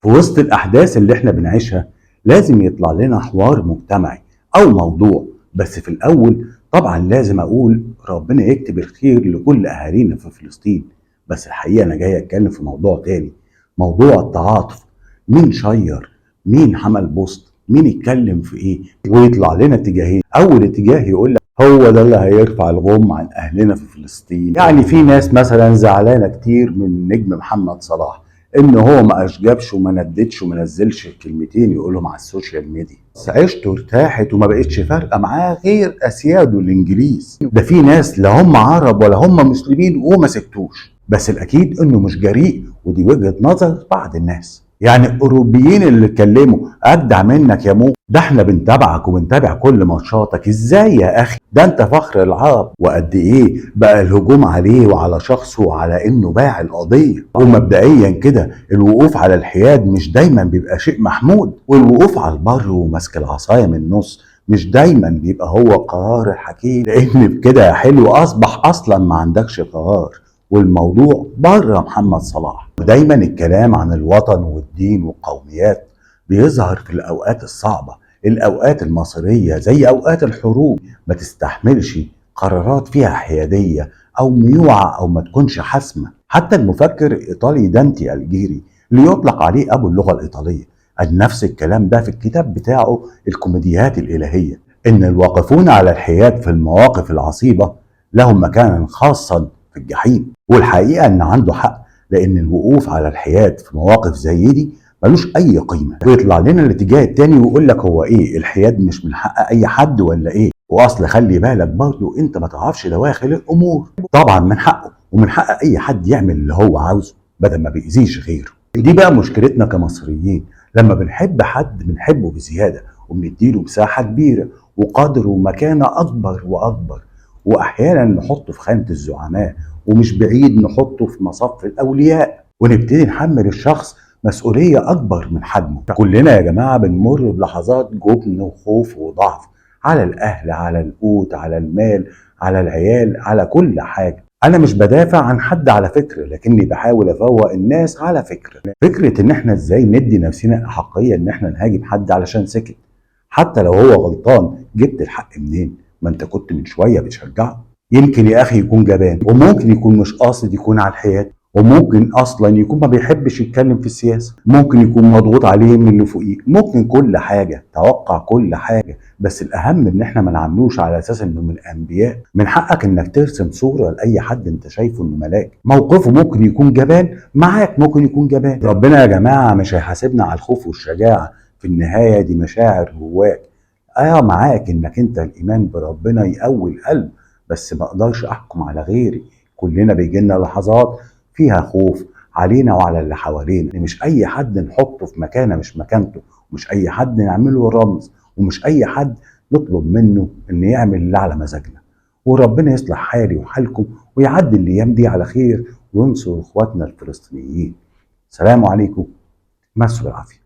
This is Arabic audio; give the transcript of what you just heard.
في وسط الأحداث اللي احنا بنعيشها لازم يطلع لنا حوار مجتمعي أو موضوع. بس في الأول طبعا لازم أقول ربنا يكتب الخير لكل أهالينا في فلسطين. بس الحقيقة أنا جاي أتكلم في موضوع تاني، موضوع التعاطف. مين شير؟ مين عمل بوست؟ مين يتكلم في إيه؟ ويطلع لنا اتجاهين. أول اتجاه يقول لك هو ده اللي هيرفع الغم عن أهلنا في فلسطين. يعني في ناس مثلا زعلانة كتير من نجم محمد صلاح ان هو ما اشجبش وما نددش وما نزلش الكلمتين يقولهم على السوشيال ميديا، بس عيشته ارتاحت وما بقتش فارقه معاه غير اسياده الانجليز. ده في ناس لا هم عرب ولا هم مسلمين وما سكتوش، بس الاكيد انه مش جريء، ودي وجهه نظر بعض الناس. يعني الاوروبيين اللي اتكلموا اجدع منك يا مو، ده احنا بنتابعك وبنتابع كل ماتشاتك. ازاي يا اخي؟ ده انت فخر العرب. وقد ايه بقى الهجوم عليه وعلى شخصه وعلى انه باع القضيه. ومبدئيا كده الوقوف على الحياد مش دايما بيبقى شيء محمود، والوقوف على البر ومسك العصايه من النص مش دايما بيبقى هو قرار الحكيم، لان بكده يا حلو اصبح اصلا ما عندكش قرار، والموضوع بره محمد صلاح. ودايما الكلام عن الوطن والدين والقوميات بيظهر في الأوقات الصعبة، الأوقات المصيرية زي أوقات الحروب. ما تستحملش قرارات فيها حيادية أو ميوعة أو ما تكونش حاسمة. حتى المفكر الإيطالي دانتي أليجيري اللي يطلق عليه أبو اللغة الإيطالية قال نفس الكلام ده في الكتاب بتاعه الكوميديات الإلهية، إن الواقفون على الحياد في المواقف العصيبة لهم مكانا خاصا في الجحيم. والحقيقة إن عنده حق، لأن الوقوف على الحياد في مواقف زي دي ملوش اي قيمه. ويطلع لنا الاتجاه التاني ويقول لك هو ايه الحياد مش من حق اي حد ولا ايه؟ واصل خلي بالك برضه انت ما تعرفش دواخل الامور. طبعا من حقه ومن حق اي حد يعمل اللي هو عاوزه بدل ما بيأذيش غيره. دي بقى مشكلتنا كمصريين، لما بنحب حد بنحبه بزياده وبنديله مساحه كبيره وقدر ومكانه اكبر واكبر، واحيانا نحطه في خانه الزعماء، ومش بعيد نحطه في مصف الاولياء، ونبتدي نحمل الشخص مسؤولية أكبر من حجمه. كلنا يا جماعة بنمر بلحظات جبن وخوف وضعف، على الأهل، على القوت، على المال، على العيال، على كل حاجة. أنا مش بدافع عن حد على فكرة، لكني بحاول أفوق الناس على فكرة إن إحنا إزاي ندي نفسنا أحقية إن إحنا نهاجم حد علشان سكت. حتى لو هو غلطان، جبت الحق منين؟ ما أنت كنت من شوية بتشجعه. يمكن يا أخي يكون جبان، وممكن يكون مش قاصد يكون على الحياد، وممكن اصلا يكون ما بيحبش يتكلم في السياسه، ممكن يكون مضغوط عليه من اللي فوقيه، ممكن كل حاجه، توقع كل حاجه. بس الاهم ان احنا ما نعاملوش على اساس انه من الانبياء. من حقك انك ترسم صوره لاي حد انت شايفه انه ملاك. موقفه ممكن يكون جبان معاك، ممكن يكون جبان. ربنا يا جماعه مش هيحاسبنا على الخوف والشجاعه، في النهايه دي مشاعر جواك. معاك انك انت الايمان بربنا يقوي القلب، بس ما اقدرش احكم على غيري. كلنا بيجيلنا لحظات فيها خوف علينا وعلى اللي حوالينا، مش اي حد نحطه في مكانه مش مكانته، ومش اي حد نعمله رمز، ومش اي حد نطلب منه ان يعمل اللي على مزاجنا. وربنا يصلح حالي وحالكم ويعدي الايام دي على خير وينصر اخواتنا الفلسطينيين. سلام عليكم، مسوا العافيه.